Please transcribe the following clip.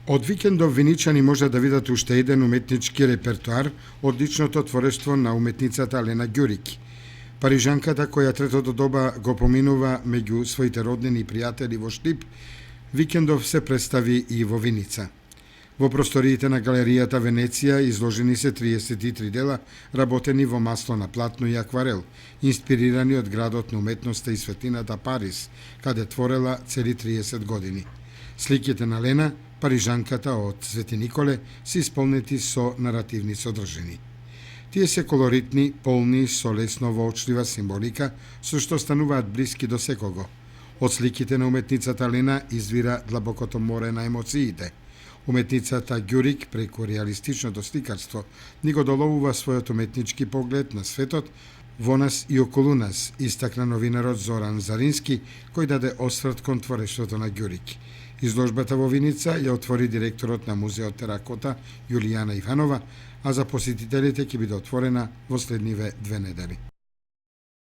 Од викендов виничани може да видат уште еден уметнички репертоар од личното творештво на уметницата Лена Ѓурик. Парижанката, која третото доба го поминува меѓу своите роднини и пријатели во Штип, викендов се представи и во Виница. Во просториите на галеријата Венеција изложени се 33 дела работени во масло на платно и акварел, инспирирани од градот на уметноста и светлината Париз, каде творела цели 30 години. Сликите на Лена, парижанката од Свети Николе, се исполнети со наративни содржини. Тие се колоритни, полни со лесно воочлива символика, со што стануваат блиски до секого. Од сликите на уметницата Лена извира длабокото море на емоциите. Уметницата Ѓурик преку реалистичното сликарство ни го доловува својот уметнички поглед на светот во нас и околу нас, истакна новинарот Зоран Зарински, кој даде осврт кон творештвото на Ѓурик. Изложбата во Виница ја отвори директорот на музеот Теракота Јулијана Иванова, а за посетителите ќе биде отворена во следниве 2 недели.